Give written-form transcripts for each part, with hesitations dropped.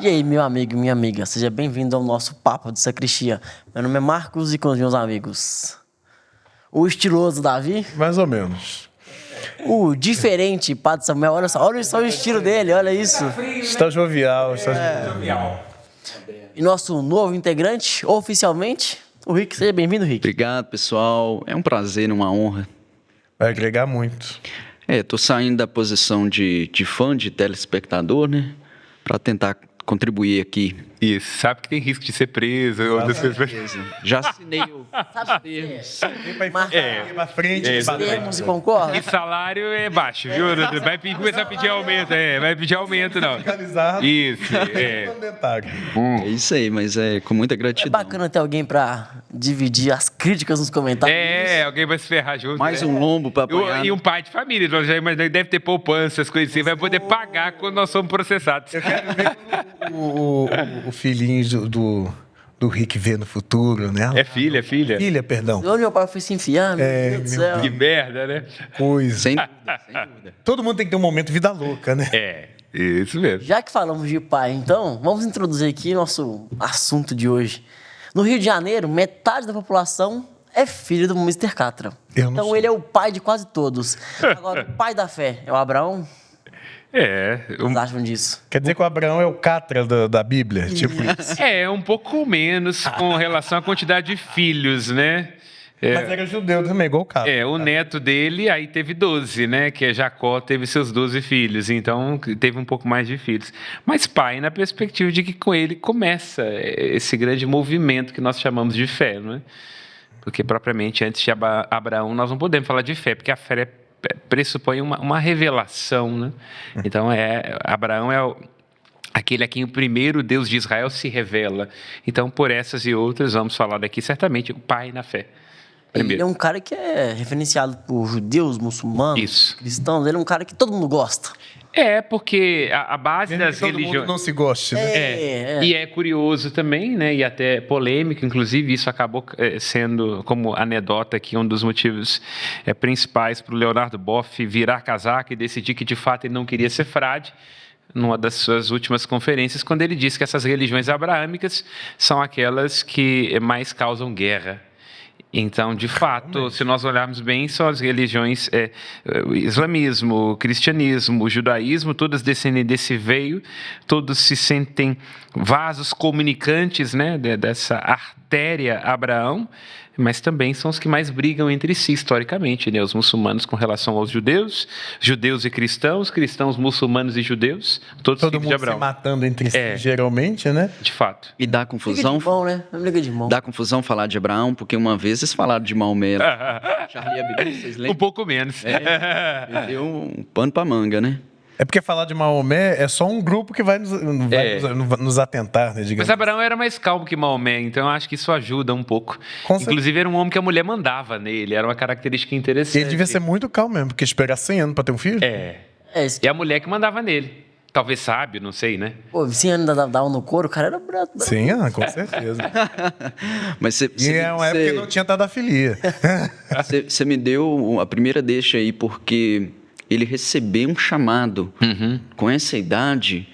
E aí, meu amigo e minha amiga, seja bem-vindo ao nosso Papo de Sacristia. Meu nome é Marcos e com os meus amigos, o estiloso Davi, Mais ou menos. o diferente Padre Samuel, olha só o estilo dele, olha isso. Está jovial, jovial. E nosso novo integrante, oficialmente, o Rick. Seja bem-vindo, Rick. Obrigado, pessoal. É um prazer, uma honra. Vai agregar muito. Tô saindo da posição de fã, de telespectador, né? Para tentar contribuir aqui. Isso, sabe que tem risco de ser preso. Já assinei os termos. Vem pra frente. Temos e concorda? E salário é baixo, viu? Vai começar a pedir aumento, vai pedir aumento, não. Legalizado. Isso, É isso aí, mas com muita É gratidão. bacana ter alguém pra dividir as críticas nos comentários. Alguém vai se ferrar junto. Mais um lombo para apanhar. E um pai de família, então já imagina, deve ter poupança, as coisas assim, vai poder pagar quando nós somos processados. Eu quero ver o filhinho do Rick ver no futuro, né? É filha. Filha, perdão. Onde meu pai foi se enfiar, meu Deus do céu. Que merda, né? Coisa. Sem dúvida. Todo mundo tem que ter um momento vida louca, né? Isso mesmo. Já que falamos de pai, então, vamos introduzir aqui nosso assunto de hoje. No Rio de Janeiro, metade da população é filho do Mr. Catra. Eu não Então sou. ele é o pai de quase todos. Agora, o pai da fé é o Abraão? O que vocês acham disso? Quer dizer que o Abraão é o Catra da Bíblia? Tipo, Um pouco menos com relação à quantidade de filhos, né? mas era judeu também, igual o Catra. O neto dele aí teve 12, né? Que é Jacó, teve seus 12 filhos, então teve um pouco mais de filhos. Mas pai, na perspectiva de que com ele começa esse grande movimento que nós chamamos de fé, não é? Porque propriamente antes de Abraão nós não podemos falar de fé, porque a fé pressupõe uma revelação, né? Então Abraão é aquele a quem o primeiro Deus de Israel se revela. Então, por essas e outras, vamos falar daqui certamente o pai na fé. Ele é um cara que é referenciado por judeus, muçulmanos, cristãos. Ele é um cara que todo mundo gosta. Porque a base Mesmo das que todo mundo religiões... não se goste, né? E é curioso também, né? E até polêmico, inclusive, isso acabou sendo, como anedota aqui, um dos motivos principais para o Leonardo Boff virar casaca e decidir que, de fato, ele não queria ser frade, numa das suas últimas conferências, quando ele disse que essas religiões abraâmicas são aquelas que mais causam guerra. Então, de fato, se nós olharmos bem, são as religiões, o islamismo, o cristianismo, o judaísmo, todas descendem desse veio, todos se sentem vasos comunicantes, né, dessa artéria Abraão, mas também são os que mais brigam entre si historicamente, né? Os muçulmanos com relação aos judeus, judeus e cristãos, cristãos, muçulmanos e judeus, todos Todo filhos de mundo se Abraão. matando entre si, geralmente, né? De fato. E dá Briga confusão. de mão, né? Briga de mão. Dá confusão falar de Abraão, porque uma vez eles falaram de Maomé. Charlie Hebdo, vocês lembram? Um pouco menos. Deu um pano pra manga, né? É porque falar de Maomé é só um grupo que vai nos atentar, né? Digamos. Mas Abraão era mais calmo que Maomé, então eu acho que isso ajuda um pouco. Inclusive era um homem que a mulher mandava nele, era uma característica interessante. Ele devia ser muito calmo mesmo, porque esperar 100 anos pra ter um filho? Isso. E a mulher que mandava nele. Talvez sábio, não sei, né? Pô, 100 anos dá um no couro, o cara era brabo. Sim, com certeza. Mas E é uma época que não tinha tadafilia. Você me deu a primeira deixa aí, porque ele recebeu um chamado com essa idade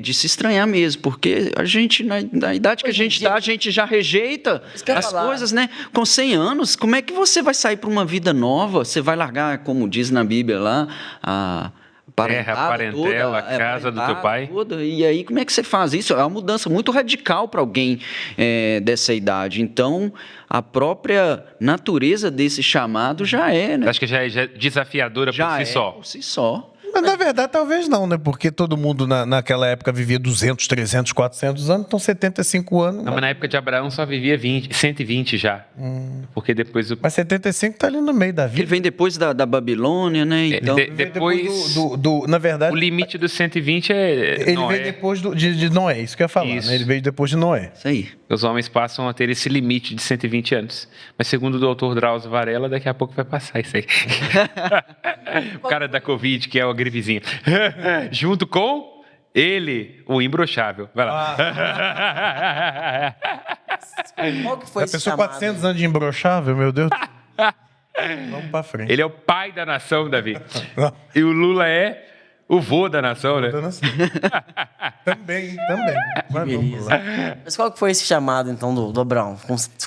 de se estranhar mesmo, porque a gente, na idade que a gente está, a gente já rejeita as coisas, né? Com 100 anos, como é que você vai sair para uma vida nova? Você vai largar, como diz na Bíblia lá, a parentela, a casa do teu pai. Toda. E aí, como é que você faz isso? É uma mudança muito radical para alguém dessa idade. Então, a própria natureza desse chamado já é, né? Acho que já é desafiadora por si só. Por si só. Mas, na verdade, talvez não, né? Porque todo mundo naquela época vivia 200, 300, 400 anos, então 75 anos... Não, mas na época de Abraão só vivia 120 já. Porque depois... Mas 75 tá ali no meio da vida. Ele vem depois da Babilônia, né? Então, depois na verdade... O limite dos 120 Ele veio depois de Noé, isso que eu ia falar. Né? Ele veio depois de Noé. Isso aí. Os homens passam a ter esse limite de 120 anos. Mas segundo o doutor Drauzio Varela, daqui a pouco vai passar isso aí. O cara da Covid, que é a gripezinha. Junto com ele, o imbrochável. Vai lá. Qual que foi A esse pessoa chamado? 400 anos de imbrochável, meu Deus. Vamos pra frente. Ele é o pai da nação, Davi. E o Lula é O vô da nação, né? Também. Mas vamos lá. Mas qual que foi esse chamado, então, do Abraão,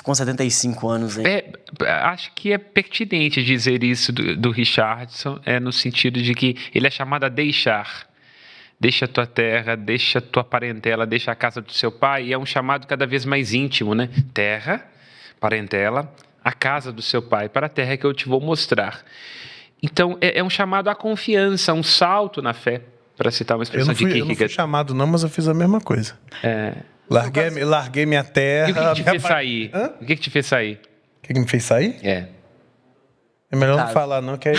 com 75 anos aí? Acho que é pertinente dizer isso do Richardson, no sentido de que ele é chamado a deixar. Deixa a tua terra, deixa a tua parentela, deixa a casa do seu pai, e é um chamado cada vez mais íntimo, né? Terra, parentela, a casa do seu pai, para a terra que eu te vou mostrar. Então, é um chamado à confiança, um salto na fé, para citar uma expressão de Kierkegaard. Eu não fui chamado não, mas eu fiz a mesma coisa. Larguei minha terra... E o que te fez sair? O que te fez sair? O que me fez sair? É melhor não falar não, que aí...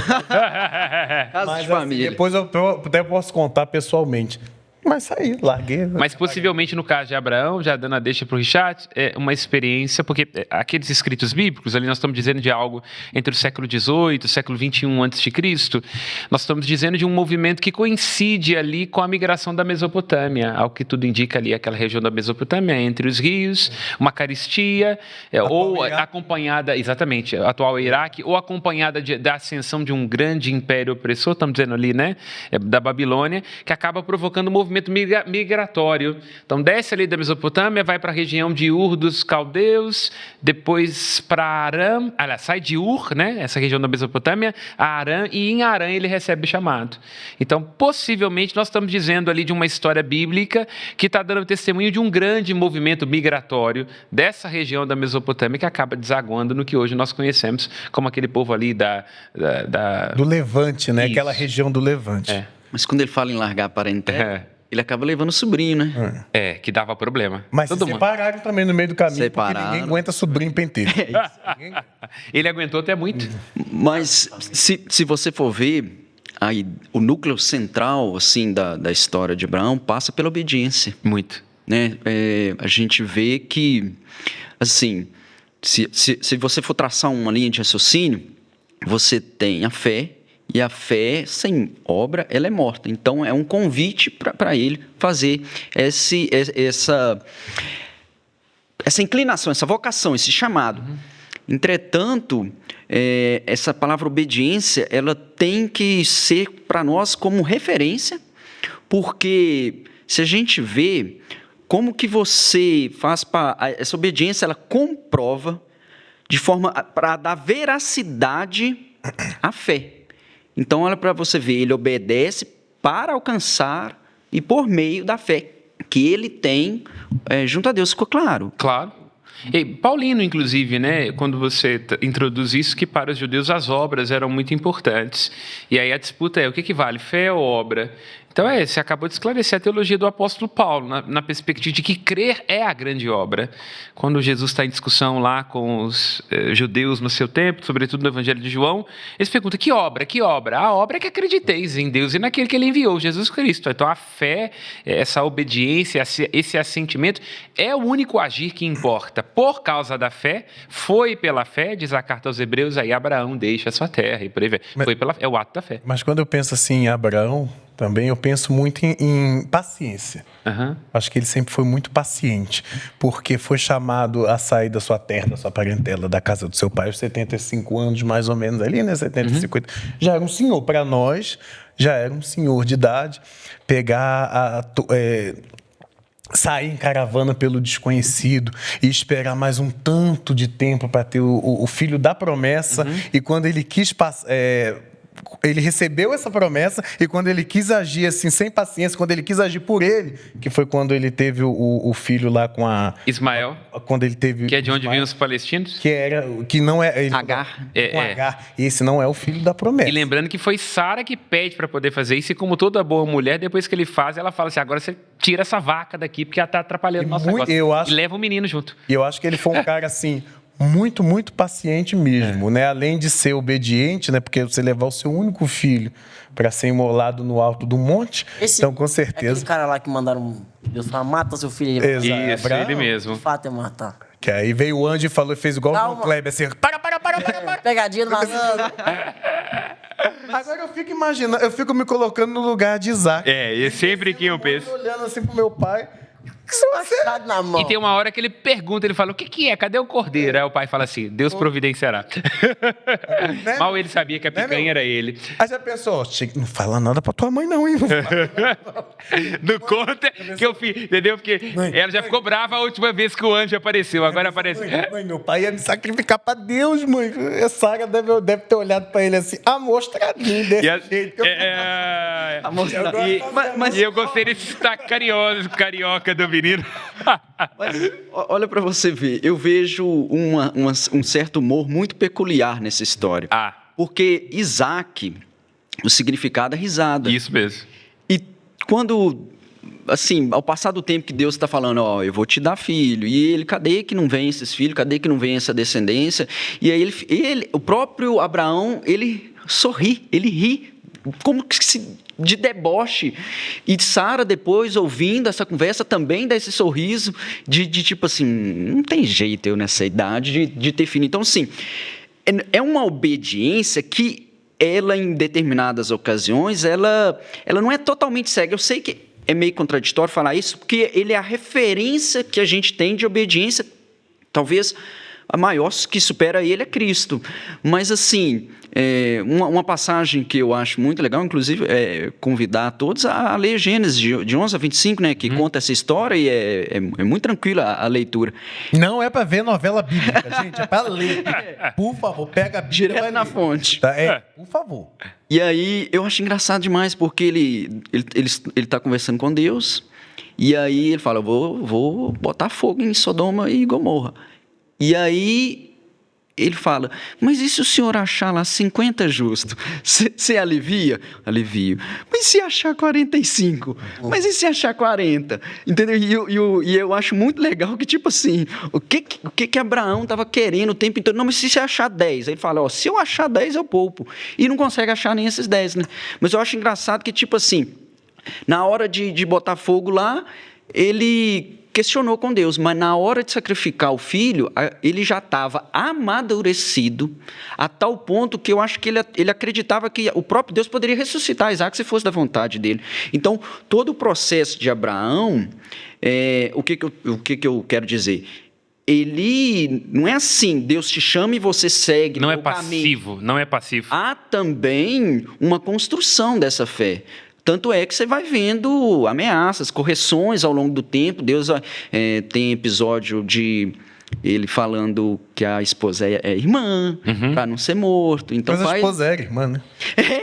Caso de família. Depois eu até posso contar pessoalmente. Mas saí, larguei. Mas possivelmente no caso de Abraão, já dando a deixa para o Richard, é uma experiência, porque aqueles escritos bíblicos, ali nós estamos dizendo de algo entre o século XVIII e o século XXI a.C., nós estamos dizendo de um movimento que coincide ali com a migração da Mesopotâmia, ao que tudo indica ali, aquela região da Mesopotâmia, entre os rios, uma caristia, ou acompanhada, exatamente, atual Iraque, ou acompanhada da ascensão de um grande império opressor, estamos dizendo ali, né, da Babilônia, que acaba provocando um movimento migratório. Então, desce ali da Mesopotâmia, vai para a região de Ur dos Caldeus, depois para Arã, sai de Ur, né, essa região da Mesopotâmia, a Arã, e em Arã ele recebe o chamado. Então, possivelmente, nós estamos dizendo ali de uma história bíblica que está dando testemunho de um grande movimento migratório dessa região da Mesopotâmia que acaba desaguando no que hoje nós conhecemos como aquele povo ali do Levante, né? Isso. Aquela região do Levante. Mas quando ele fala em largar a parentela, ele acaba levando o sobrinho, né? Que dava problema. Mas se separaram também no meio do caminho, porque ninguém aguenta sobrinho penteiro. Ele aguentou até muito. Mas se você for ver, aí, o núcleo central assim, da história de Abraão passa pela obediência. Muito. Né? A gente vê que, assim, se você for traçar uma linha de raciocínio, você tem a fé, e a fé sem obra, ela é morta. Então, é um convite para ele fazer essa inclinação, essa vocação, esse chamado. Entretanto, essa palavra obediência, ela tem que ser para nós como referência, porque se a gente vê como que você faz essa obediência, ela comprova de forma para dar veracidade à fé. Então, olha para você ver, ele obedece para alcançar e por meio da fé que ele tem junto a Deus. Ficou claro? Claro. E Paulino, inclusive, né, quando você introduz isso, que para os judeus as obras eram muito importantes. E aí a disputa é, o que vale, fé ou obra? Então, você acabou de esclarecer a teologia do apóstolo Paulo, na perspectiva de que crer é a grande obra. Quando Jesus está em discussão lá com os judeus no seu tempo, sobretudo no Evangelho de João, eles perguntam, que obra? Que obra? A obra é que acrediteis em Deus e naquele que ele enviou, Jesus Cristo. Então, a fé, essa obediência, esse assentimento, é o único agir que importa. Por causa da fé, foi pela fé, diz a carta aos Hebreus, aí Abraão deixa a sua terra, e por aí vai. É o ato da fé. Mas quando eu penso assim em Abraão, também eu penso muito em paciência. Acho que ele sempre foi muito paciente, porque foi chamado a sair da sua terra, da sua parentela, da casa do seu pai, aos 75 anos, mais ou menos ali, né? 70, 50. Já era um senhor para nós, já era um senhor de idade. Sair em caravana pelo desconhecido e esperar mais um tanto de tempo para ter o filho da promessa. E quando ele quis ele recebeu essa promessa, e quando ele quis agir assim, sem paciência, quando ele quis agir por ele, que foi quando ele teve o filho lá com a... Ismael. Quando ele teve... Que é de onde vinham os palestinos. Que não é... Agar. Agar. E esse não é o filho da promessa. E lembrando que foi Sara que pede para poder fazer isso, e como toda boa mulher, depois que ele faz, ela fala assim, agora você tira essa vaca daqui, porque ela está atrapalhando o nosso negócio. E leva o menino junto. E eu acho que ele foi um cara assim... muito, muito paciente mesmo, né? Além de ser obediente, né? Porque você levar o seu único filho para ser imolado no alto do monte, então com certeza... Aquele cara lá que mandaram Deus falar, mata seu filho. Isso, ele mesmo. De fato é matar. Que aí veio o anjo e falou, fez igual o Kleber, assim, para. Pegadinha do malandro. Agora eu fico imaginando, eu fico me colocando no lugar de Isaac. E sempre que eu penso... Olhando assim pro meu pai... Machado na mão. E tem uma hora que ele pergunta, ele fala, o que que é? Cadê o cordeiro? Aí o pai fala assim, Deus providenciará. Né? Mal ele sabia que a picanha era ele. Aí já pensou, Chico, não fala nada pra tua mãe não, hein? Não conta que eu fiz, entendeu? Porque ela já ficou brava a última vez que o anjo apareceu, agora aparece... Mãe, meu pai ia me sacrificar pra Deus, mãe. A Sara deve ter olhado pra ele assim, amostradinho desse jeito. E eu gostei desse sotaque carioca do menino. Mas, olha para você ver, eu vejo um certo humor muito peculiar nessa história. Porque Isaac, o significado é risada. Isso mesmo. E quando, assim, ao passar do tempo que Deus está falando, ó, eu vou te dar filho, e ele, cadê que não vem esses filhos, cadê que não vem essa descendência? E aí o próprio Abraão, ele sorri, ele ri, como se de deboche. E Sara, depois, ouvindo essa conversa, também dá esse sorriso de tipo assim, não tem jeito eu nessa idade de ter filho. Então, assim, é uma obediência que ela, em determinadas ocasiões, ela não é totalmente cega. Eu sei que é meio contraditório falar isso, porque ele é a referência que a gente tem de obediência, talvez a maior que supera ele é Cristo. Mas, assim, uma passagem que eu acho muito legal, inclusive, é convidar a todos a ler Gênesis de 11 a 25, né, que conta essa história e é muito tranquila a leitura. Não é para ver novela bíblica, gente, é para ler. Por favor, pega a Bíblia. Direto na fonte. Tá? Por favor. E aí, eu acho engraçado demais, porque ele está conversando com Deus, e aí ele fala, vou botar fogo em Sodoma e Gomorra. E aí ele fala, mas e se o senhor achar lá 50 justos? Você alivia? Alivio. Mas se achar 45? Mas e se achar 40? Entendeu? E eu acho muito legal que, tipo assim, o que Abraão estava querendo o tempo inteiro? Não, mas se você achar 10? Aí ele fala, ó, se eu achar 10, eu poupo. E não consegue achar nem esses 10, né? Mas eu acho engraçado que, tipo assim, na hora de botar fogo lá, ele questionou com Deus, mas na hora de sacrificar o filho, ele já estava amadurecido a tal ponto que eu acho que ele acreditava que o próprio Deus poderia ressuscitar Isaac se fosse da vontade dele. Então, todo o processo de Abraão, o que eu quero dizer? Ele não é assim, Deus te chama e você segue. Não é passivo, não é passivo. Há também uma construção dessa fé. Tanto é que você vai vendo ameaças, correções ao longo do tempo. Deus tem episódio de ele falando que a esposa é irmã, para não ser morto. Então, mas a esposa era irmã, né?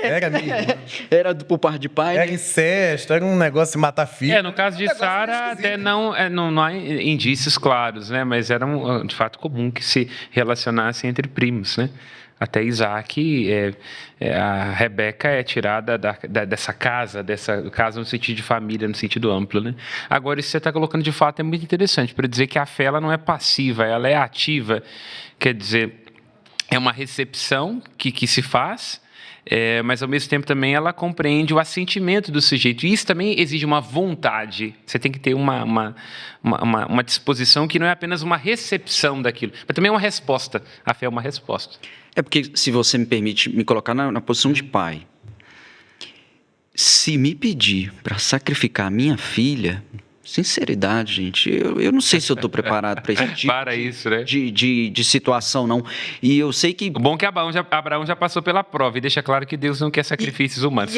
Era minha irmã. Era por parte de pai. Era incesto, era um negócio de matar filho. No caso de Sara, até não há indícios claros, né? Mas era de fato comum que se relacionassem entre primos, né? Até Isaac, a Rebeca é tirada dessa casa no sentido de família, no sentido amplo, né? Agora, isso que você está colocando de fato é muito interessante, para dizer que a fé ela não é passiva, ela é ativa. Quer dizer, é uma recepção que se faz, mas ao mesmo tempo também ela compreende o assentimento do sujeito. E isso também exige uma vontade. Você tem que ter uma disposição que não é apenas uma recepção daquilo, mas também é uma resposta. A fé é uma resposta. É porque, se você me permite me colocar na posição de pai, se me pedir para sacrificar a minha filha, sinceridade, gente, eu não sei se eu estou preparado para esse tipo para isso, né? de situação, não. E eu sei que... O bom é que Abraão já passou pela prova e deixa claro que Deus não quer sacrifícios humanos.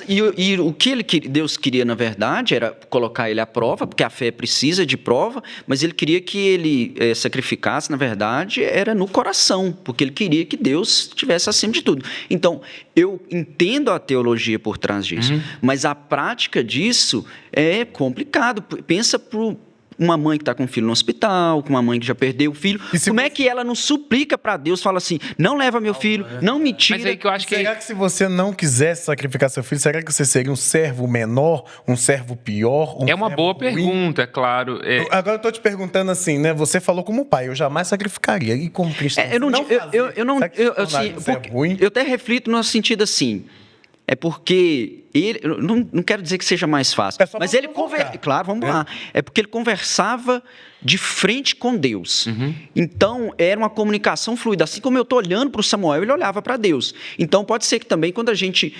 E o que Deus queria, na verdade, era colocar ele à prova, porque a fé precisa de prova, mas ele queria que ele sacrificasse, na verdade, era no coração, porque ele queria que Deus estivesse acima de tudo. Então, eu entendo a teologia por trás disso, mas a prática disso é complicado. Pensa para uma mãe que está com um filho no hospital, com uma mãe que já perdeu o filho. Como é que ela não suplica para Deus, fala assim, não leva meu filho, não me tira. Mas aí que eu acho será que se você não quisesse sacrificar seu filho, será que você seria um servo menor, um servo pior? É uma boa pergunta, claro. Agora eu estou te perguntando assim, né? Você falou como pai, eu jamais sacrificaria. E como cristão? Eu até reflito no sentido assim, é porque ele, não quero dizer que seja mais fácil, mas ele claro, vamos lá. É porque ele conversava de frente com Deus. Então, era uma comunicação fluida. Assim como eu estou olhando para o Samuel, ele olhava para Deus. Então, pode ser que também, quando a gente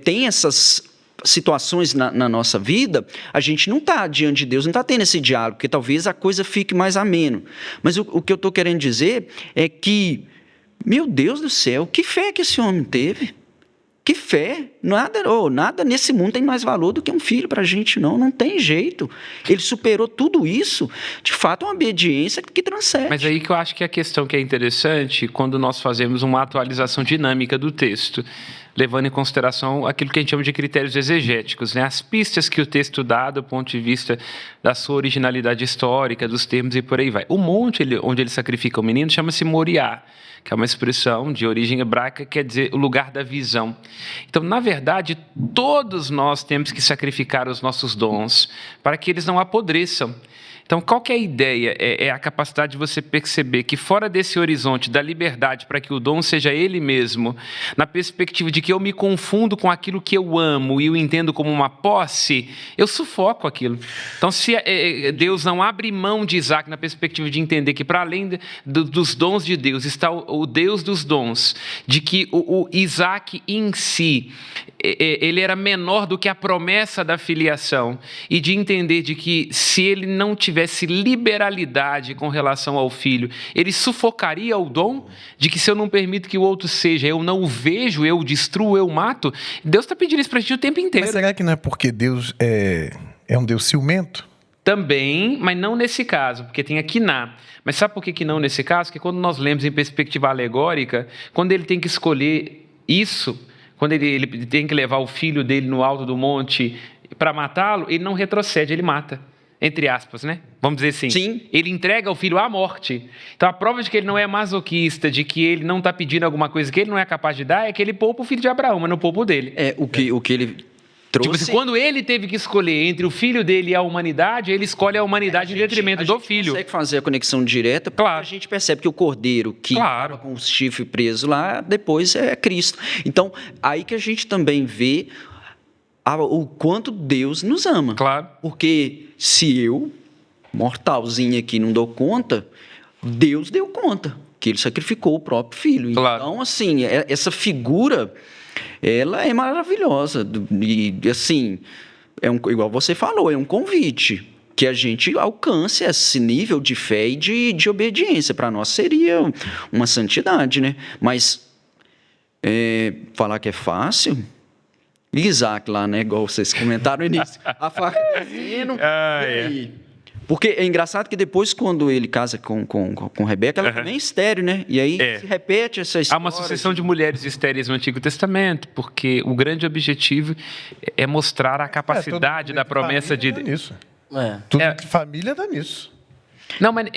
tem essas situações na nossa vida, a gente não está diante de Deus, não está tendo esse diálogo, porque talvez a coisa fique mais ameno. Mas o que eu estou querendo dizer é que, meu Deus do céu, que fé que esse homem teve? Que fé? Nada nesse mundo tem mais valor do que um filho para a gente, não tem jeito. Ele superou tudo isso. De fato, é uma obediência que transcende. Mas aí que eu acho que a questão que é interessante, quando nós fazemos uma atualização dinâmica do texto, levando em consideração aquilo que a gente chama de critérios exegéticos, né? As pistas que o texto dá do ponto de vista da sua originalidade histórica, dos termos e por aí vai. O monte onde ele sacrifica o menino chama-se Moriá, que é uma expressão de origem hebraica, quer dizer o lugar da visão. Então, na verdade, todos nós temos que sacrificar os nossos dons para que eles não apodreçam. Então, qual que é a ideia? É a capacidade de você perceber que fora desse horizonte da liberdade para que o dom seja ele mesmo, na perspectiva de que eu me confundo com aquilo que eu amo e o entendo como uma posse, eu sufoco aquilo. Então, se Deus não abre mão de Isaac na perspectiva de entender que para além dos dons de Deus está o Deus dos dons, de que o Isaac em si, ele era menor do que a promessa da filiação, e de entender de que se ele não tivesse liberalidade com relação ao filho, ele sufocaria o dom, de que se eu não permito que o outro seja, eu não o vejo, eu o destruo, eu o mato. Deus está pedindo isso para a gente o tempo inteiro. Mas será que não é porque Deus é um Deus ciumento? Também, mas não nesse caso, porque tem a quiná. Mas sabe por que não nesse caso? Porque quando nós lemos em perspectiva alegórica, quando ele tem que escolher isso, quando ele tem que levar o filho dele no alto do monte para matá-lo, ele não retrocede, ele mata. Entre aspas, né? Vamos dizer assim. Sim. Ele entrega o filho à morte. Então, a prova de que ele não é masoquista, de que ele não está pedindo alguma coisa que ele não é capaz de dar, é que ele poupa o filho de Abraão, mas não poupa o dele. O que ele trouxe... Tipo assim, quando ele teve que escolher entre o filho dele e a humanidade, ele escolhe a humanidade em detrimento do filho. A gente consegue fazer a conexão direta, porque a gente percebe que o cordeiro que estava com o chifre preso lá, depois é Cristo. Então, aí que a gente também vê o quanto Deus nos ama. Claro. Porque se eu, mortalzinho aqui, não dou conta, Deus deu conta, que ele sacrificou o próprio filho. Claro. Então, assim, essa figura, ela é maravilhosa. E, assim, igual você falou, é um convite que a gente alcance esse nível de fé e de obediência. Para nós seria uma santidade, né? Mas falar que é fácil... Isaac lá, né? Igual vocês comentaram no início. A faca descendo. Porque é engraçado que depois, quando ele casa com Rebeca, ela também é estéril, né? E aí se repete essa história. Há uma sucessão de mulheres estéreis no Antigo Testamento, porque o grande objetivo é mostrar a capacidade da promessa de Deus. Tudo que família dá nisso. Não, mas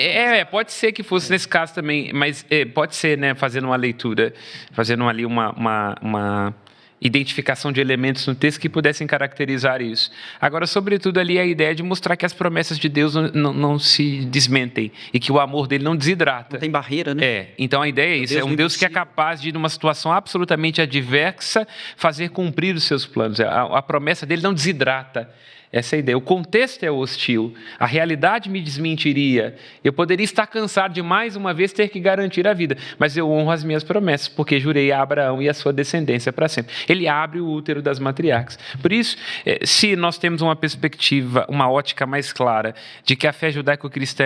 pode ser que fosse nesse caso também, mas pode ser, né? Fazendo uma leitura, fazendo ali uma identificação de elementos no texto que pudessem caracterizar isso. Agora, sobretudo, ali a ideia de mostrar que as promessas de Deus não se desmentem e que o amor dele não desidrata. Não tem barreira, né? Então a ideia é isso, é um Deus que é capaz de, numa situação absolutamente adversa, fazer cumprir os seus planos. A promessa dele não desidrata. Essa é a ideia. O contexto é hostil. A realidade me desmentiria. Eu poderia estar cansado de mais uma vez ter que garantir a vida. Mas eu honro as minhas promessas, porque jurei a Abraão e a sua descendência para sempre. Ele abre o útero das matriarcas. Por isso, se nós temos uma perspectiva, uma ótica mais clara de que a fé judaico-cristã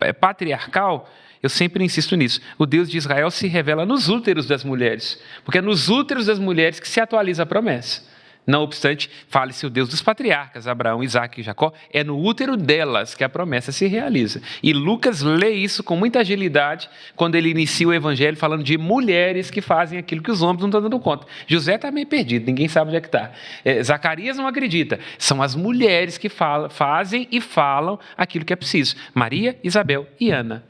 é patriarcal, eu sempre insisto nisso. O Deus de Israel se revela nos úteros das mulheres. Porque é nos úteros das mulheres que se atualiza a promessa. Não obstante, fale-se o Deus dos patriarcas, Abraão, Isaque e Jacó, é no útero delas que a promessa se realiza. E Lucas lê isso com muita agilidade quando ele inicia o evangelho falando de mulheres que fazem aquilo que os homens não estão dando conta. José está meio perdido, ninguém sabe onde é que está. Zacarias não acredita. São as mulheres que fazem e falam aquilo que é preciso. Maria, Isabel e Ana.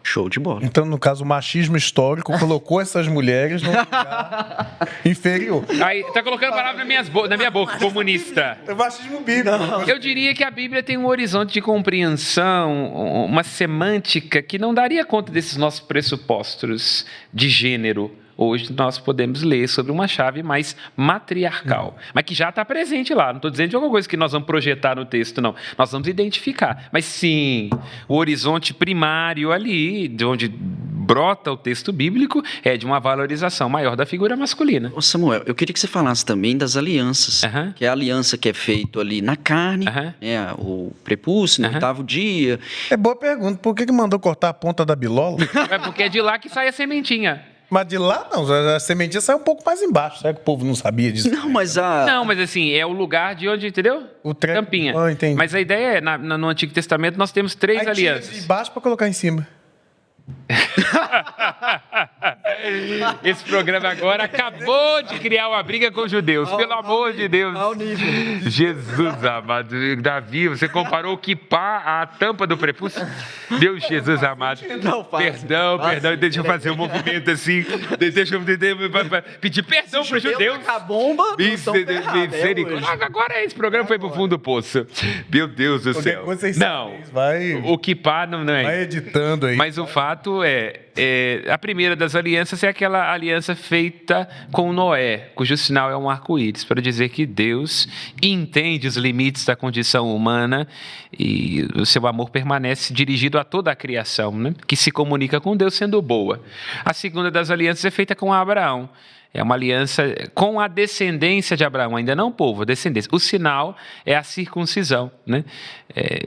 Show de bola. Então, no caso, o machismo histórico colocou essas mulheres num lugar inferior. Aí, tá colocando palavra na minha boca, comunista. É machismo bíblico. Eu diria que a Bíblia tem um horizonte de compreensão, uma semântica que não daria conta desses nossos pressupostos de gênero. Hoje nós podemos ler sobre uma chave mais matriarcal, mas que já está presente lá. Não estou dizendo de alguma coisa que nós vamos projetar no texto, não. Nós vamos identificar. Mas sim, o horizonte primário ali, de onde brota o texto bíblico é de uma valorização maior da figura masculina. Ô Samuel, eu queria que você falasse também das alianças, que é a aliança que é feita ali na carne, né, o prepúcio, no 8º dia. É boa pergunta. Por que mandou cortar a ponta da bilola? É porque é de lá que sai a sementinha. Mas de lá, não. A sementinha sai um pouco mais embaixo. Será que o povo não sabia disso? Não, mas Não, mas assim, é o lugar de onde, entendeu? O Tampinha. Entendi. Mas a ideia é, no Antigo Testamento, nós temos 3 Aí tira alianças. de baixo pra colocar em cima. Esse programa agora acabou de criar uma briga com os judeus, pelo amor de Deus. Jesus amado, Davi, você comparou o quipá à tampa do prepúcio? Deus, Jesus amado. Perdão, deixa eu fazer um movimento assim, deixa eu pedir perdão para os judeus. A bomba, Misericórdia. Agora esse programa foi pro fundo do poço. Meu Deus do céu. Não, o quipá não é. Vai editando aí. Mas o fato a primeira das alianças é aquela aliança feita com Noé, cujo sinal é um arco-íris, para dizer que Deus entende os limites da condição humana e o seu amor permanece dirigido a toda a criação, né? Que se comunica com Deus sendo boa. A segunda das alianças é feita com Abraão. É uma aliança com a descendência de Abraão, ainda não o povo, a descendência. O sinal é a circuncisão, né?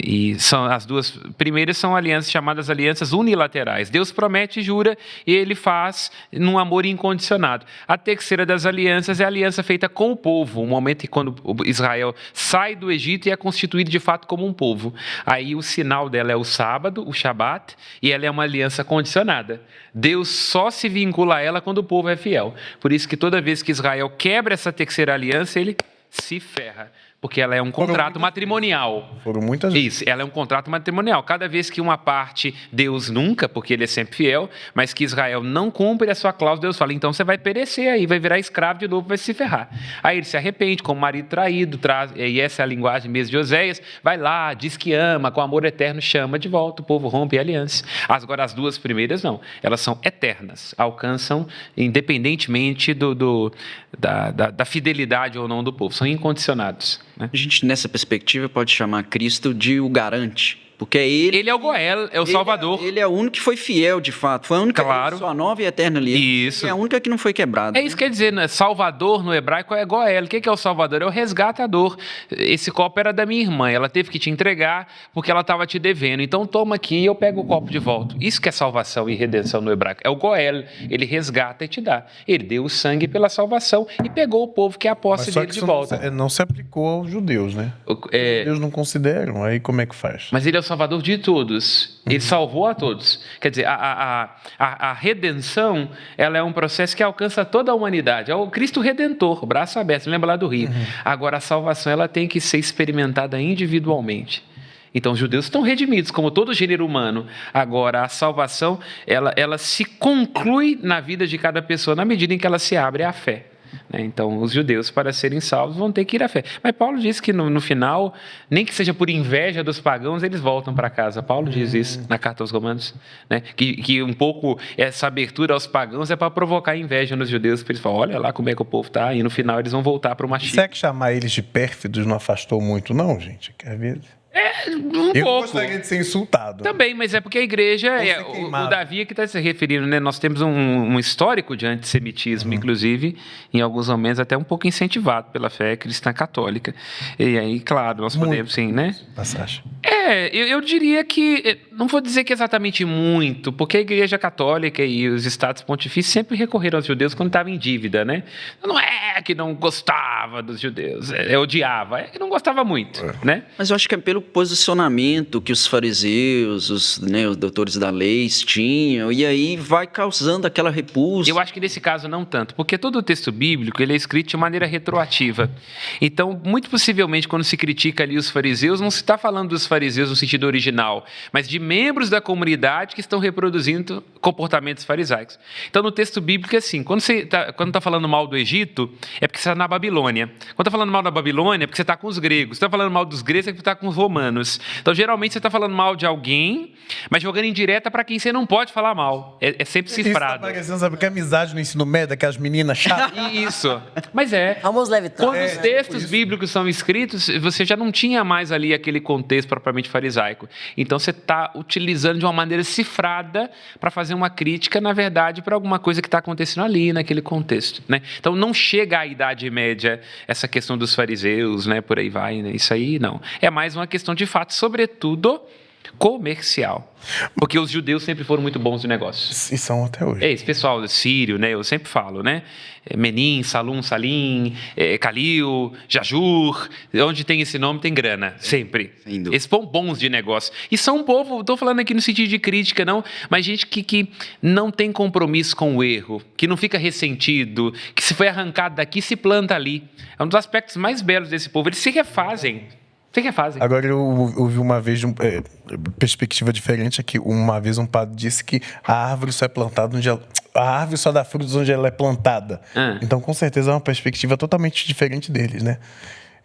E são as duas primeiras são alianças chamadas alianças unilaterais. Deus promete e jura, e ele faz num amor incondicionado. A terceira das alianças é a aliança feita com o povo, o momento em quando Israel sai do Egito e é constituído de fato como um povo. Aí o sinal dela é o sábado, o Shabat, e ela é uma aliança condicionada. Deus só se vincula a ela quando o povo é fiel. Por isso que toda vez que Israel quebra essa terceira aliança, ele se ferra. Porque ela é um contrato matrimonial. Foram muitas vezes. Isso, ela é um contrato matrimonial. Cada vez que uma parte, Deus nunca, porque ele é sempre fiel, mas que Israel não cumpre a sua cláusula, Deus fala, então você vai perecer aí, vai virar escravo de novo, vai se ferrar. Aí ele se arrepende, como marido traído, e essa é a linguagem mesmo de Oséias, vai lá, diz que ama, com amor eterno chama de volta, o povo rompe a aliança. Agora as duas primeiras não, elas são eternas, alcançam independentemente da fidelidade ou não do povo, são incondicionados. A gente, nessa perspectiva, pode chamar Cristo de o garante, porque é ele... Ele é o Goel, é o Salvador. Ele é o único que foi fiel, de fato. Foi a única, claro. Sua nova e eterna aliança. Isso. É a única que não foi quebrada. É isso que quer dizer, né? Salvador no hebraico é Goel. O que é o Salvador? É o resgatador. Esse copo era da minha irmã, ela teve que te entregar porque ela estava te devendo. Então toma aqui e eu pego o copo de volta. Isso que é salvação e redenção no hebraico. É o Goel. Ele resgata e te dá. Ele deu o sangue pela salvação e pegou o povo que é a posse dele de volta. Não se aplicou aos judeus, né? Os judeus não consideram. Aí como é que faz? Mas ele é o Salvador de todos. Ele salvou a todos. Quer dizer, a redenção, ela é um processo que alcança toda a humanidade. É o Cristo Redentor, braço aberto. Lembra lá do Rio. Agora, a salvação, ela tem que ser experimentada individualmente. Então, os judeus estão redimidos, como todo o gênero humano. Agora, a salvação, ela se conclui na vida de cada pessoa, na medida em que ela se abre à fé. Então, os judeus, para serem salvos, vão ter que ir à fé. Mas Paulo diz que, no final, nem que seja por inveja dos pagãos, eles voltam para casa. Paulo diz isso na carta aos Romanos. Né? Que um pouco essa abertura aos pagãos é para provocar inveja nos judeus. Para eles falarem, olha lá como é que o povo está. E, no final, eles vão voltar para o machismo. Será que chamar eles de pérfidos não afastou muito, não, gente? Quer ver? Eu gostaria de ser insultado. Também, mas é porque a igreja, o Davi que está se referindo, né? Nós temos um histórico de antissemitismo, inclusive, em alguns momentos até um pouco incentivado pela fé cristã católica. E aí, claro, nós podemos, sim, né? Passagem. Eu diria que, não vou dizer que exatamente muito, porque a igreja católica e os estados pontifícios sempre recorreram aos judeus quando estavam em dívida, né? Não é que não gostava dos judeus, odiava, é que não gostava muito, né? Mas eu acho que é pelo posicionamento que os fariseus, os doutores da lei tinham, e aí vai causando aquela repulsa. Eu acho que nesse caso não tanto, porque todo o texto bíblico ele é escrito de maneira retroativa. Então, muito possivelmente, quando se critica ali os fariseus, não se está falando dos fariseus no sentido original, mas de membros da comunidade que estão reproduzindo comportamentos farisaicos. Então, no texto bíblico é assim, quando está falando mal do Egito, é porque você está na Babilônia. Quando está falando mal da Babilônia, é porque você está com os gregos. Se está falando mal dos gregos, é porque você está com os romanos. Romanos. Então, geralmente, você está falando mal de alguém, mas jogando em direta para quem você não pode falar mal. É sempre cifrado. Isso tá parecendo, sabe, que amizade no ensino médio, aquelas meninas chatas. Isso. Mas Famoso leve trás. quando os textos bíblicos são escritos, você já não tinha mais ali aquele contexto propriamente farisaico. Então, você está utilizando de uma maneira cifrada para fazer uma crítica, na verdade, para alguma coisa que está acontecendo ali, naquele contexto, né? Então, não chega à Idade Média essa questão dos fariseus, né? Por aí vai, né? Isso aí, não. É mais uma questão, de fato, sobretudo, comercial. Porque os judeus sempre foram muito bons de negócios. E são até hoje. Esse pessoal sírio, né? Eu sempre falo, né? Menin, Salum, Salim, Calil, Jajur. Onde tem esse nome tem grana, sempre. Eles são bons de negócio. E são um povo, estou falando aqui no sentido de crítica, não, mas gente que não tem compromisso com o erro, que não fica ressentido, que se foi arrancado daqui, se planta ali. É um dos aspectos mais belos desse povo. Eles se refazem. Agora, eu ouvi uma vez, perspectiva diferente aqui, uma vez um padre disse que a árvore só é plantada onde a árvore só dá frutos onde ela é plantada. Então, com certeza, é uma perspectiva totalmente diferente deles, né?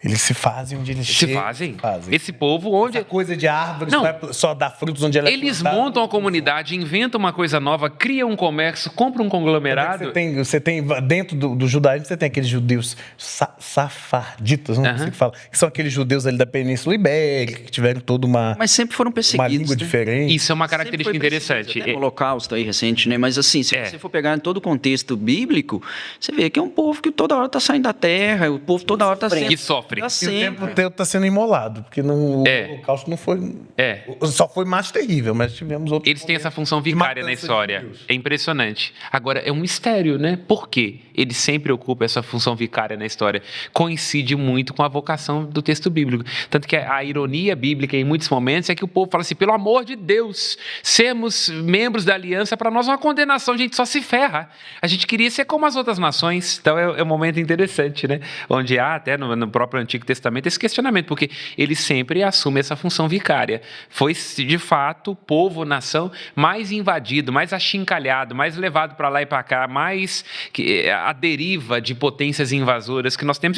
Eles se fazem onde eles chegam. Se fazem. Esse povo onde... Essa coisa de árvore só dá frutos onde ela é plantada. Eles montam a comunidade, inventam uma coisa nova, criam um comércio, compram um conglomerado. Você tem dentro do judaísmo, você tem aqueles judeus safarditas, não sei o que fala, que são aqueles judeus ali da Península Ibérica, que tiveram toda uma... Mas sempre foram perseguidos, uma língua diferente. Isso é uma característica interessante. Até no Holocausto aí recente, né? Mas assim, se você for pegar em todo o contexto bíblico, você vê que é um povo que toda hora está saindo da terra, o povo toda hora está sendo... Que sofre. Tá E o tempo inteiro está sendo imolado, porque o Holocausto não foi... Só foi mais terrível, mas tivemos outros... Eles têm essa função vicária na história. É impressionante. Agora, é um mistério, né? Por quê? Eles sempre ocupam essa função vicária na história. Coincide muito com a vocação do texto bíblico. Tanto que a ironia bíblica, em muitos momentos, é que o povo fala assim, pelo amor de Deus, sermos membros da aliança, para nós é uma condenação, a gente só se ferra. A gente queria ser como as outras nações. Então, é um momento interessante, né? Onde há, até no próprio Antigo Testamento, esse questionamento, porque ele sempre assume essa função vicária. Foi, de fato, povo, nação mais invadido, mais achincalhado, mais levado para lá e para cá, mais a deriva de potências invasoras que nós temos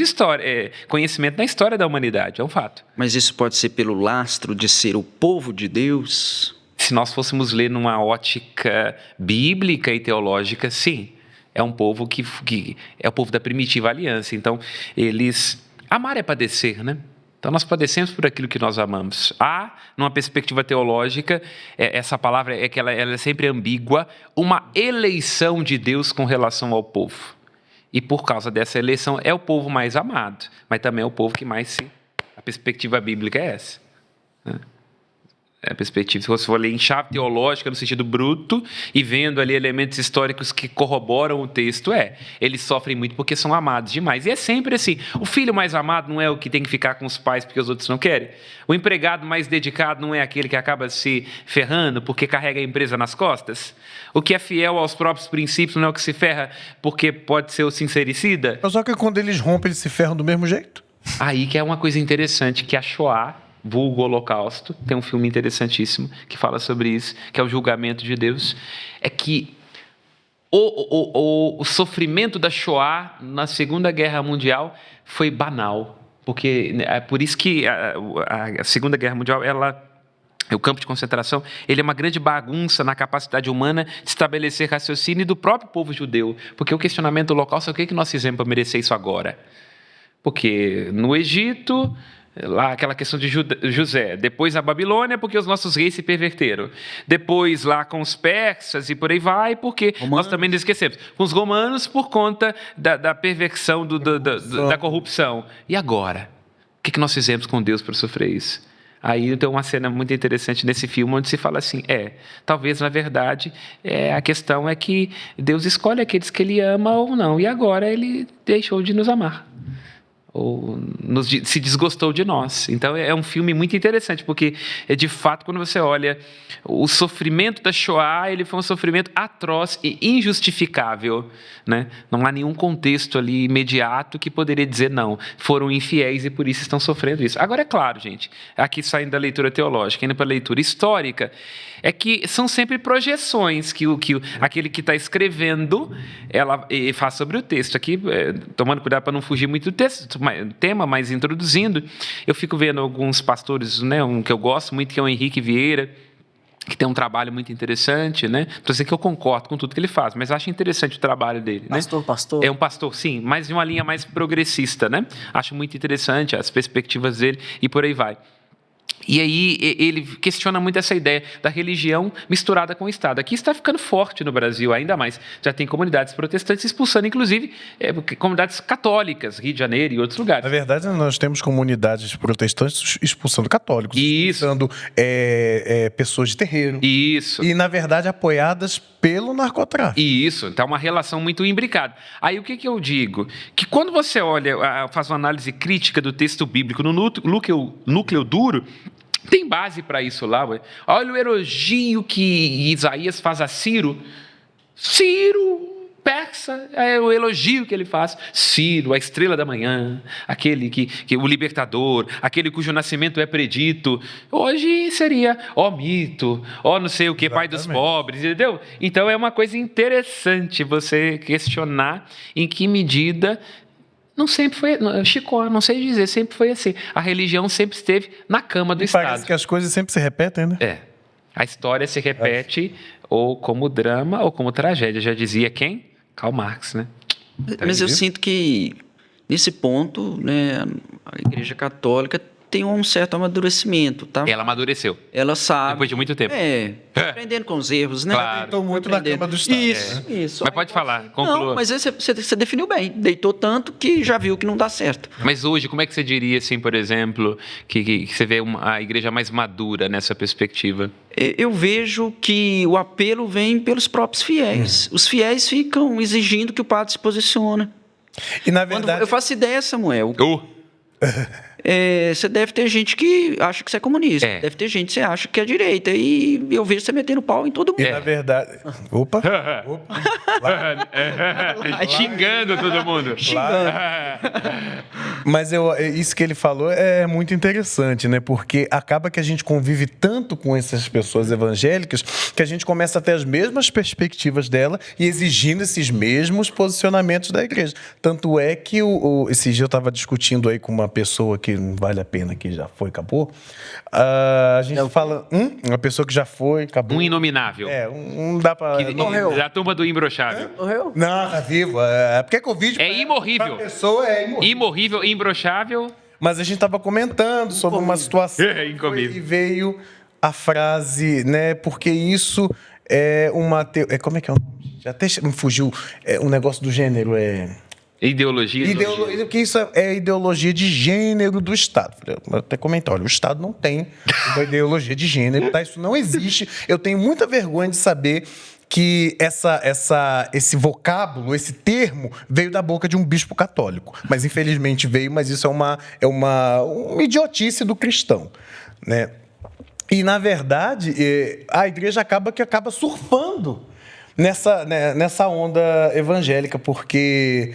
conhecimento na história da humanidade, é um fato. Mas isso pode ser pelo lastro de ser o povo de Deus? Se nós fôssemos ler numa ótica bíblica e teológica, sim. É um povo que é o povo da primitiva aliança. Então, amar é padecer, né? Então, nós padecemos por aquilo que nós amamos. Numa perspectiva teológica, essa palavra ela é sempre ambígua, uma eleição de Deus com relação ao povo. E por causa dessa eleição, é o povo mais amado, mas também é o povo que mais a perspectiva bíblica é essa, né? A perspectiva, se você for ler em chave teológica no sentido bruto e vendo ali elementos históricos que corroboram o texto, eles sofrem muito porque são amados demais. E é sempre assim, o filho mais amado não é o que tem que ficar com os pais porque os outros não querem. O empregado mais dedicado não é aquele que acaba se ferrando porque carrega a empresa nas costas. O que é fiel aos próprios princípios não é o que se ferra porque pode ser o sincericida. Só que quando eles rompem, eles se ferram do mesmo jeito. Aí que é uma coisa interessante, que a Shoah, vulgo Holocausto, tem um filme interessantíssimo que fala sobre isso, que é o julgamento de Deus, é que o sofrimento da Shoah na Segunda Guerra Mundial foi banal, porque é por isso que a Segunda Guerra Mundial, o campo de concentração, ele é uma grande bagunça na capacidade humana de estabelecer raciocínio do próprio povo judeu, porque o questionamento do Holocausto é o que nós fizemos para merecer isso agora? Porque no Egito, lá aquela questão de José, depois a Babilônia, porque os nossos reis se perverteram, depois lá com os persas e por aí vai, porque nós também não esquecemos, com os romanos por conta da perversão, da corrupção. E agora? O que nós fizemos com Deus para sofrer isso? Aí tem uma cena muito interessante nesse filme, onde se fala assim, talvez na verdade a questão é que Deus escolhe aqueles que Ele ama ou não, e agora Ele deixou de nos amar. Ou se desgostou de nós. Então é um filme muito interessante, porque de fato, quando você olha o sofrimento da Shoah, ele foi um sofrimento atroz e injustificável, né? Não há nenhum contexto ali imediato que poderia dizer não, foram infiéis e por isso estão sofrendo isso. Agora é claro, gente, aqui saindo da leitura teológica, indo para a leitura histórica, é que são sempre projeções que aquele que está escrevendo faz sobre o texto. Aqui, tomando cuidado para não fugir muito do texto, tema, mas introduzindo, eu fico vendo alguns pastores, né, um que eu gosto muito, que é o Henrique Vieira, que tem um trabalho muito interessante, né? Estou dizendo que eu concordo com tudo que ele faz, mas acho interessante o trabalho dele. Pastor? É um pastor, sim, mas de uma linha mais progressista, né? Acho muito interessante as perspectivas dele e por aí vai. E aí ele questiona muito essa ideia da religião misturada com o Estado. Aqui está ficando forte no Brasil, ainda mais. Já tem comunidades protestantes expulsando, inclusive, comunidades católicas, Rio de Janeiro e outros lugares. Na verdade, nós temos comunidades protestantes expulsando católicos, expulsando pessoas de terreiro. Isso. E, na verdade, apoiadas pelo narcotráfico. Isso, então é uma relação muito imbricada. Aí o que eu digo? Que quando você olha, faz uma análise crítica do texto bíblico no núcleo duro, tem base para isso lá. Ué. Olha o elogio que Isaías faz a Ciro. Ciro, persa, é o elogio que ele faz. Ciro, a estrela da manhã, aquele que o libertador, aquele cujo nascimento é predito. Hoje seria, mito, não sei o que, pai dos pobres, entendeu? Então é uma coisa interessante você questionar em que medida. Não sempre foi, Chico, não sei dizer, sempre foi assim. A religião sempre esteve na cama do Estado. Parece que as coisas sempre se repetem, né? A história se repete ou como drama ou como tragédia. Já dizia quem? Karl Marx, né? Mas eu sinto que, nesse ponto, né, a Igreja Católica tem um certo amadurecimento, tá? Ela amadureceu. Ela sabe. Depois de muito tempo. Aprendendo com os erros, né? Claro. Deitou muito na cama do Estado. Isso. Mas pode falar, conclua. Não, mas você definiu bem. Deitou tanto que já viu que não dá certo. Mas hoje, como é que você diria, assim, por exemplo, que você vê a igreja mais madura nessa perspectiva? Eu vejo que o apelo vem pelos próprios fiéis. Os fiéis ficam exigindo que o padre se posicione. E, na verdade... Eu faço ideia, Samuel. Você deve ter gente que acha que você é comunista. Deve ter gente que você acha que é direita. E eu vejo você metendo pau em todo mundo. E, na verdade... Opa. Xingando todo mundo. Mas isso que ele falou é muito interessante, né? Porque acaba que a gente convive tanto com essas pessoas evangélicas que a gente começa a ter as mesmas perspectivas dela e exigindo esses mesmos posicionamentos da igreja. Tanto é que esse dia eu estava discutindo aí com uma pessoa que não vale a pena, que já foi, acabou. A gente fala... Uma pessoa que já foi, acabou. Um inominável. Não dá pra... Morreu. Da turma do imbrochável. Morreu? Não, tá vivo. Porque é Covid... É imorrível. A pessoa é imorrível. Imorrível, imbrochável. Mas a gente estava comentando sobre uma situação Incomível. e veio a frase, né? Porque isso é uma... Como é que é o nome? Já até me fugiu. Um negócio do gênero, Ideologia. Que isso é ideologia de gênero do Estado. Eu até comentei, olha, o Estado não tem uma ideologia de gênero, tá? Isso não existe. Eu tenho muita vergonha de saber que esse vocábulo, esse termo, veio da boca de um bispo católico. Mas, infelizmente, veio, mas isso é uma idiotice do cristão, né? E, na verdade, a igreja acaba surfando nessa onda evangélica, porque...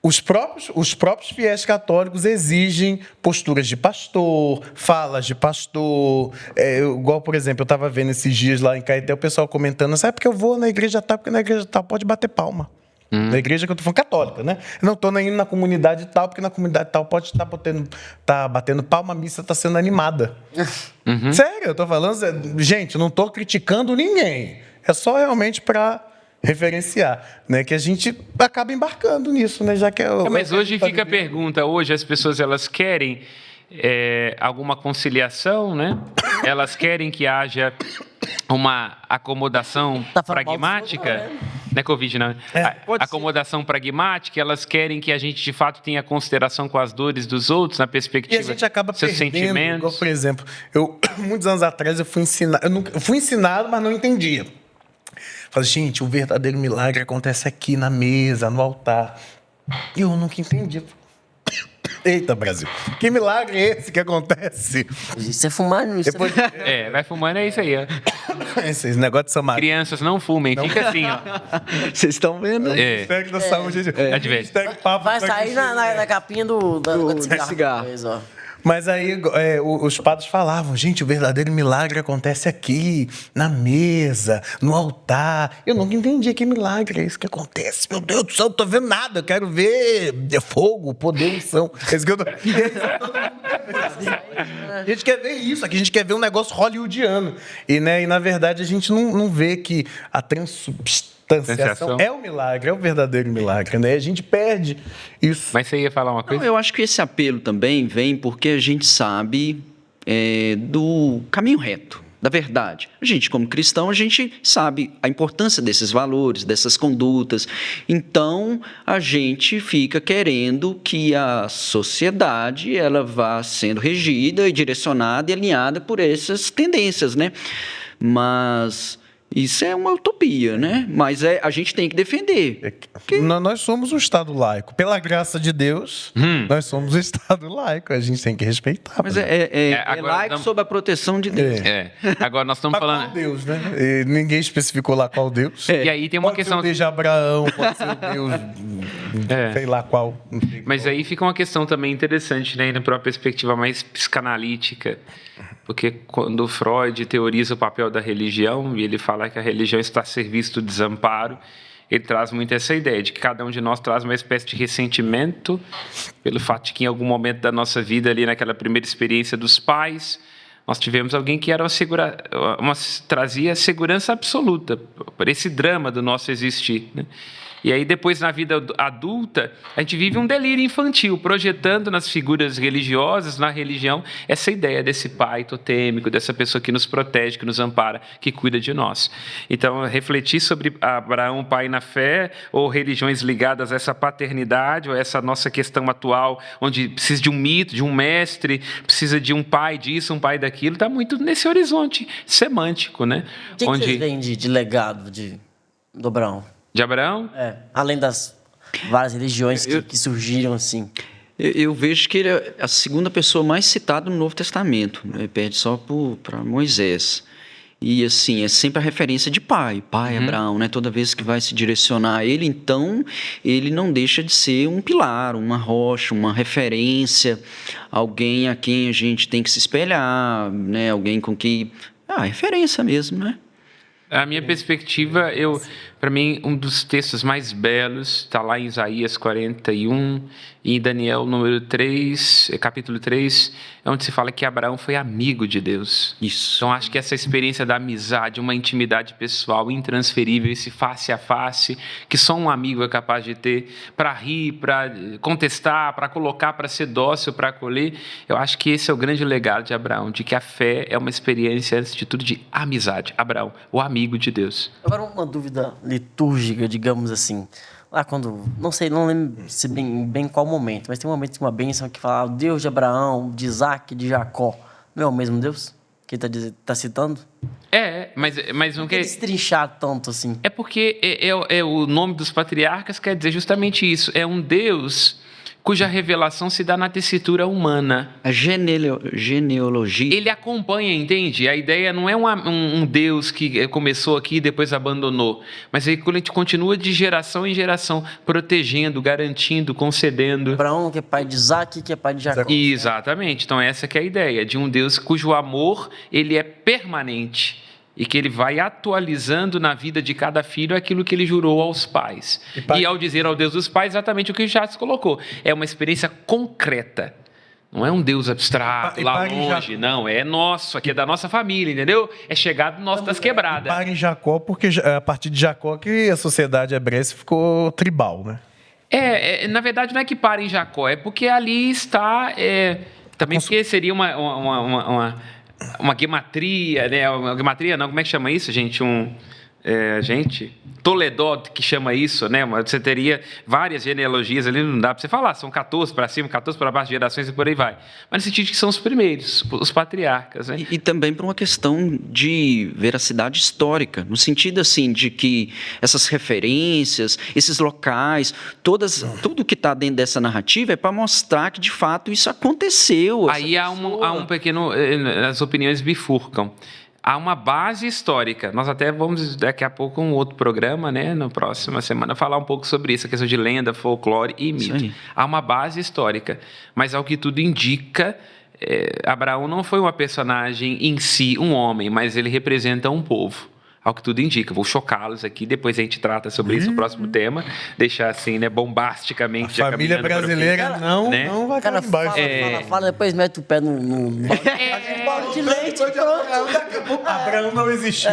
Os próprios fiéis católicos exigem posturas de pastor, falas de pastor. Igual, por exemplo, eu estava vendo esses dias lá em Caeté o pessoal comentando, sabe porque eu vou na igreja tal, porque na igreja tal pode bater palma. Na igreja que eu estou falando católica, né? Eu não estou indo na comunidade tal, porque na comunidade tal pode estar batendo palma, a missa está sendo animada. Sério, eu estou falando... Gente, eu não estou criticando ninguém. É só realmente para... referenciar, né, que a gente acaba embarcando nisso, né, já que mas hoje fica a pergunta, hoje as pessoas elas querem alguma conciliação, né? Elas querem que haja uma acomodação pragmática, não é Covid, não. Acomodação pragmática, elas querem que a gente de fato tenha consideração com as dores dos outros na perspectiva e a gente acaba seus sentimentos. Igual, por exemplo, muitos anos atrás eu fui ensinado, mas não entendia. Falei, gente, o verdadeiro milagre acontece aqui na mesa, no altar. E eu nunca entendi. Eita, Brasil. Que milagre é esse que acontece? Isso é fumar, não. Depois... vai fumando, é isso aí, ó. Esse negócio de Samara. Crianças, não fumem, fica assim, ó. Vocês estão vendo? Ministério da Saúde. Adverte. Vai sair na capinha do cigarro. Mas aí os padres falavam, gente, o verdadeiro milagre acontece aqui, na mesa, no altar. Eu nunca entendi que milagre é isso que acontece. Meu Deus do céu, não tô vendo nada, eu quero ver fogo, poder, unção. É isso que eu tô... A gente quer ver isso, aqui a gente quer ver um negócio hollywoodiano. E na verdade a gente não vê que a transubstanciação é o milagre, é o verdadeiro milagre, né? A gente perde isso. Mas você ia falar uma coisa? Não, eu acho que esse apelo também vem porque a gente sabe do caminho reto, da verdade. A gente, como cristão, a gente sabe a importância desses valores, dessas condutas. Então, a gente fica querendo que a sociedade ela vá sendo regida e direcionada e alinhada por essas tendências, né? Mas isso é uma utopia, né? Mas a gente tem que defender. Nós somos um Estado laico. Pela graça de Deus, nós somos um Estado laico. A gente tem que respeitar. Mas é agora laico sob a proteção de Deus. Agora nós estamos Mas falando... qual Deus, né? E ninguém especificou lá qual Deus. E aí tem uma Pode questão... ser o Deus de Abraão, pode ser o Deus... Sei lá qual. Mas aí fica uma questão também interessante, né? Indo para uma perspectiva mais psicanalítica. Porque quando Freud teoriza o papel da religião, e ele fala que a religião está a serviço do desamparo, ele traz muito essa ideia de que cada um de nós traz uma espécie de ressentimento pelo fato de que em algum momento da nossa vida, ali naquela primeira experiência dos pais, nós tivemos alguém que era trazia segurança absoluta por esse drama do nosso existir, né? E aí depois, na vida adulta, a gente vive um delírio infantil, projetando nas figuras religiosas, na religião, essa ideia desse pai totêmico, dessa pessoa que nos protege, que nos ampara, que cuida de nós. Então, refletir sobre Abraão, pai na fé, ou religiões ligadas a essa paternidade, ou essa nossa questão atual, onde precisa de um mito, de um mestre, precisa de um pai disso, um pai daquilo, está muito nesse horizonte semântico, né? O que vocês veem de legado do Abraão? De Abraão? Além das várias religiões que surgiram assim. Eu vejo que ele é a segunda pessoa mais citada no Novo Testamento, né? Perde só para Moisés. E assim, é sempre a referência de pai Abraão, né? Toda vez que vai se direcionar a ele, então ele não deixa de ser um pilar, uma rocha, uma referência, alguém a quem a gente tem que se espelhar, né? Alguém com que... referência mesmo, né? A minha perspectiva, para mim, um dos textos mais belos está lá em Isaías 41 e em Daniel número 3, capítulo 3, onde se fala que Abraão foi amigo de Deus. Isso. Então, acho que essa experiência da amizade, uma intimidade pessoal intransferível, esse face a face, que só um amigo é capaz de ter, para rir, para contestar, para colocar, para ser dócil, para acolher, eu acho que esse é o grande legado de Abraão, de que a fé é uma experiência, antes de tudo, de amizade. Abraão, o amigo de Deus. Agora, uma dúvida litúrgica, digamos assim. Lá quando... não lembro se bem qual momento, mas tem um momento de uma bênção que fala o Deus de Abraão, de Isaac, de Jacó. Não é o mesmo Deus que ele está citando? Mas não quer destrinchar tanto assim. É porque o nome dos patriarcas quer dizer justamente isso. É um Deus cuja revelação se dá na tessitura humana. A genealogia. Ele acompanha, entende? A ideia não é um Deus que começou aqui e depois abandonou, mas ele continua de geração em geração, protegendo, garantindo, concedendo. Abraão, que é pai de Isaac, que é pai de Jacó. Exatamente. Então essa que é a ideia, de um Deus cujo amor ele é permanente. E que ele vai atualizando na vida de cada filho aquilo que ele jurou aos pais. E ao dizer ao Deus dos pais, exatamente o que já se colocou. É uma experiência concreta. Não é um Deus abstrato, lá longe. Não, é nosso, aqui é da nossa família, entendeu? É chegado nosso das quebradas. Para em Jacó, porque a partir de Jacó que a sociedade hebreia ficou tribal, né? Na verdade, não é que para em Jacó, é porque ali está... também porque seria uma gematria, né? Uma gematria não, como é que chama isso, gente? Toledot, que chama isso, né? Você teria várias genealogias ali, não dá para você falar, são 14 para cima, 14 para baixo, gerações e por aí vai. Mas no sentido de que são os primeiros, os patriarcas, né? E também por uma questão de veracidade histórica, no sentido assim de que essas referências, esses locais, tudo que está dentro dessa narrativa é para mostrar que de fato isso aconteceu. Aí há um pequeno, as opiniões bifurcam. Há uma base histórica. Nós até vamos, daqui a pouco, um outro programa, né, na próxima semana, falar um pouco sobre isso, a questão de lenda, folclore e mito. Há uma base histórica, mas ao que tudo indica, Abraão não foi uma personagem em si, um homem, mas ele representa um povo. Ao que tudo indica. Vou chocá-los aqui, depois a gente trata sobre isso no próximo tema. Deixar assim, né, bombasticamente. A família brasileira não vai Cara, ficar embaixo. fala, depois mete o pé no balde de leite. Abraão não existiu.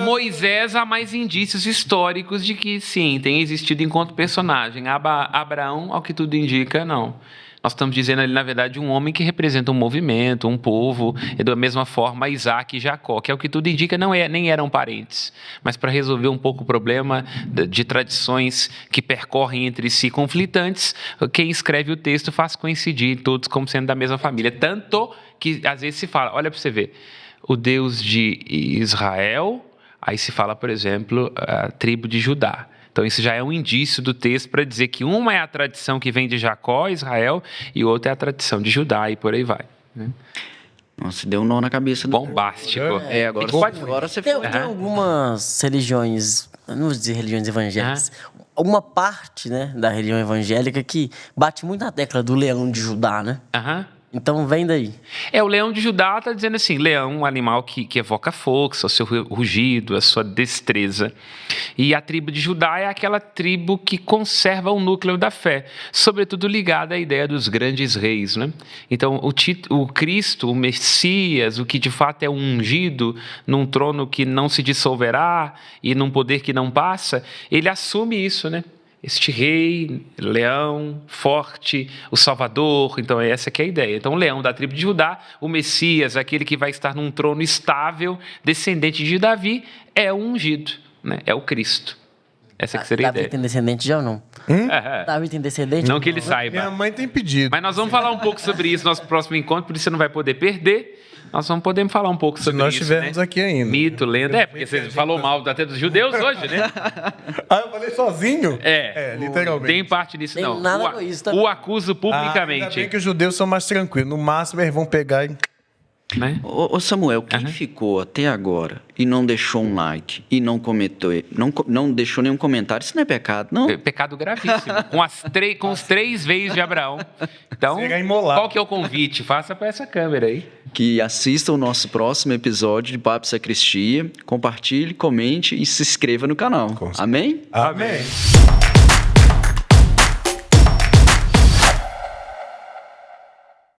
Moisés há mais indícios históricos de que, sim, tem existido enquanto personagem. Abraão, ao que tudo indica, não. Nós estamos dizendo ali, na verdade, um homem que representa um movimento, um povo, e da mesma forma Isaac e Jacó, que é o que tudo indica, nem eram parentes. Mas para resolver um pouco o problema de tradições que percorrem entre si conflitantes, quem escreve o texto faz coincidir todos como sendo da mesma família. Tanto que às vezes se fala, olha para você ver, o Deus de Israel, aí se fala, por exemplo, a tribo de Judá. Então, isso já é um indício do texto para dizer que uma é a tradição que vem de Jacó, Israel, e outra é a tradição de Judá, e por aí vai. Né? Nossa, deu um nó na cabeça. Bombástico. Agora você foi. Tem algumas religiões, não vou dizer religiões evangélicas, alguma parte, né, da religião evangélica que bate muito na tecla do leão de Judá, né? Então, vem daí. O leão de Judá está dizendo assim, leão, um animal que evoca força, o seu rugido, a sua destreza. E a tribo de Judá é aquela tribo que conserva o núcleo da fé, sobretudo ligada à ideia dos grandes reis, né? Então, o Cristo, o Messias, o que de fato é um ungido num trono que não se dissolverá e num poder que não passa, ele assume isso, né? Este rei, leão, forte, o Salvador, então essa que é a ideia. Então o leão da tribo de Judá, o Messias, aquele que vai estar num trono estável, descendente de Davi, é o ungido, né? É o Cristo. Essa que seria a ideia. Davi tem descendente já ou não? Davi tem descendente? Não que ele saiba. Minha mãe tem pedido. Mas nós vamos falar um pouco sobre isso no nosso próximo encontro, por isso você não vai poder perder. Nós vamos poder falar um pouco sobre isso. Se nós estivermos aqui ainda. Mito, lenda. Porque você falou mal até dos judeus hoje, né? Eu falei sozinho? Literalmente. Tem parte nisso, não. Nada egoísta. O acuso publicamente. Ainda bem que os judeus são mais tranquilos. No máximo, eles vão pegar e... Né? Ô Samuel, quem ficou até agora e não deixou um like e não comentou, não deixou nenhum comentário, isso não é pecado, não? Pecado gravíssimo. Com os 3 vezes de Abraão. Então, será imolado. qual que é o convite? Faça para essa câmera aí. Que assista o nosso próximo episódio de Papo Sacristia, compartilhe, comente e se inscreva no canal. Amém? Amém.